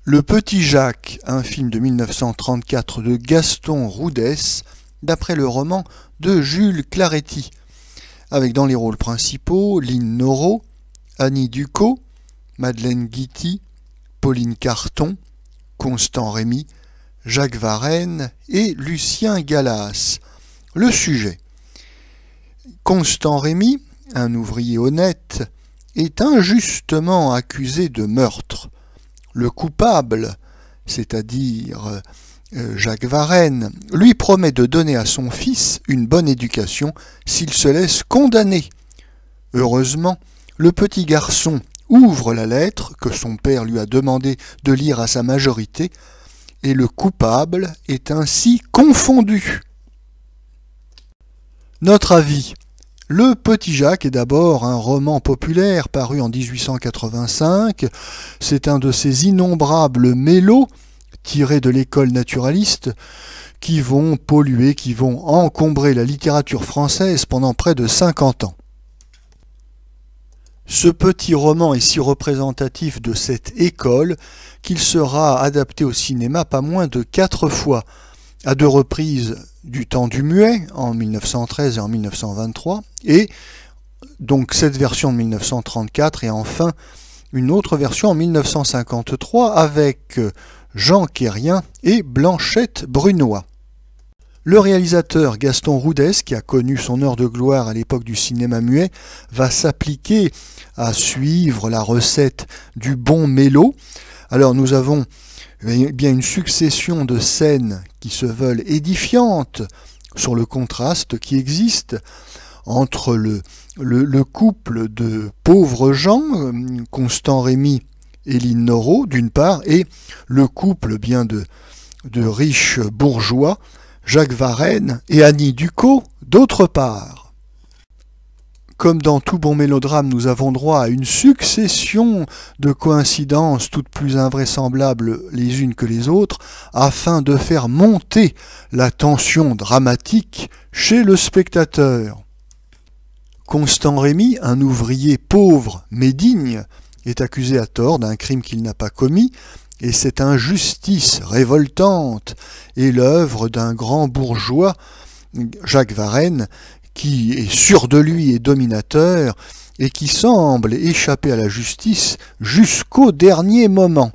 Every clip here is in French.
Le Petit Jacques, un film de 1934 de Gaston Roudès, d'après le roman de Jules Claretie, avec dans les rôles principaux Lynn Noro, Annie Ducot, Madeleine Guity, Pauline Carton, Constant Rémy, Jacques Varenne et Lucien Galas. Le sujet. Constant Rémy, un ouvrier honnête, est injustement accusé de meurtre. Le coupable, c'est-à-dire Jacques Varenne, lui promet de donner à son fils une bonne éducation s'il se laisse condamner. Heureusement, le petit garçon ouvre la lettre que son père lui a demandé de lire à sa majorité, et le coupable est ainsi confondu. Notre avis. Le Petit Jacques est d'abord un roman populaire paru en 1885. C'est un de ces innombrables mélos tirés de l'école naturaliste qui vont polluer, qui vont encombrer la littérature française pendant près de 50 ans. Ce petit roman est si représentatif de cette école qu'il sera adapté au cinéma pas moins de 4 fois, à 2 reprises du temps du muet, en 1913 et en 1923, et donc cette version de 1934, et enfin une autre version en 1953 avec Jean Quérien et Blanchette Brunoy. Le réalisateur Gaston Roudès, qui a connu son heure de gloire à l'époque du cinéma muet, va s'appliquer à suivre la recette du bon mélo. Alors nous avons bien une succession de scènes qui se veulent édifiantes sur le contraste qui existe entre le couple de pauvres gens, Constant Rémy et Lynn Noro d'une part, et le couple bien de riches bourgeois, Jacques Varenne et Annie Ducot d'autre part. Comme dans tout bon mélodrame, nous avons droit à une succession de coïncidences toutes plus invraisemblables les unes que les autres, afin de faire monter la tension dramatique chez le spectateur. Constant Rémy, un ouvrier pauvre mais digne, est accusé à tort d'un crime qu'il n'a pas commis, et cette injustice révoltante est l'œuvre d'un grand bourgeois, Jacques Varenne, qui est sûr de lui et dominateur, et qui semble échapper à la justice jusqu'au dernier moment.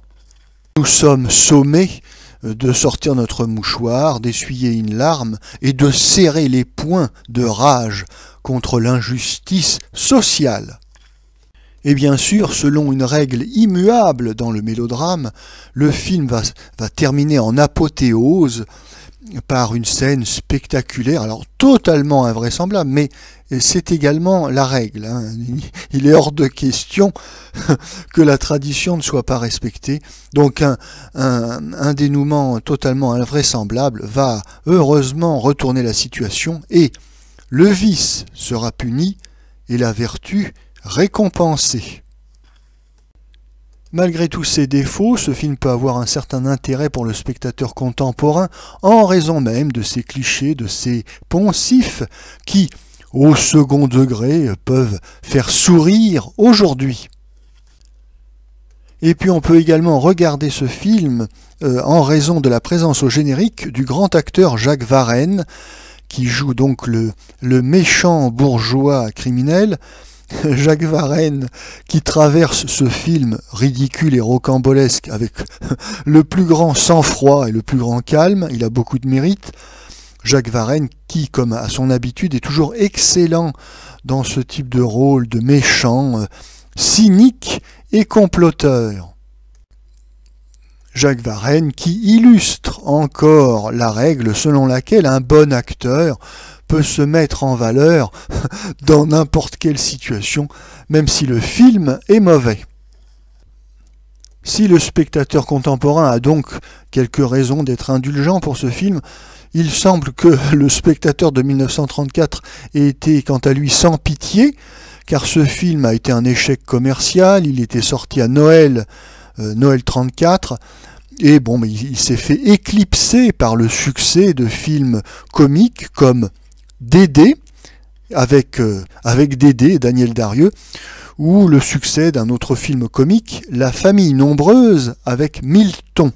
Nous sommes sommés de sortir notre mouchoir, d'essuyer une larme et de serrer les poings de rage contre l'injustice sociale. Et bien sûr, selon une règle immuable dans le mélodrame, le film va terminer en apothéose par une scène spectaculaire, alors totalement invraisemblable, mais c'est également la règle. Il est hors de question que la tradition ne soit pas respectée. Donc un dénouement totalement invraisemblable va heureusement retourner la situation, et le vice sera puni et la vertu récompensée. Malgré tous ses défauts, ce film peut avoir un certain intérêt pour le spectateur contemporain en raison même de ses clichés, de ses poncifs qui, au second degré, peuvent faire sourire aujourd'hui. Et puis on peut également regarder ce film en raison de la présence au générique du grand acteur Jacques Varenne, qui joue donc le méchant bourgeois criminel. Jacques Varenne, qui traverse ce film ridicule et rocambolesque avec le plus grand sang-froid et le plus grand calme, il a beaucoup de mérite. Jacques Varenne qui, comme à son habitude, est toujours excellent dans ce type de rôle de méchant, cynique et comploteur. Jacques Varenne qui illustre encore la règle selon laquelle un bon acteur peut se mettre en valeur dans n'importe quelle situation, même si le film est mauvais. Si le spectateur contemporain a donc quelques raisons d'être indulgent pour ce film, il semble que le spectateur de 1934 ait été quant à lui sans pitié, car ce film a été un échec commercial, il était sorti à Noël 34, et bon, mais il s'est fait éclipser par le succès de films comiques comme Dédé avec Dédé, Daniel Darieux, ou le succès d'un autre film comique, La famille nombreuse avec Milton.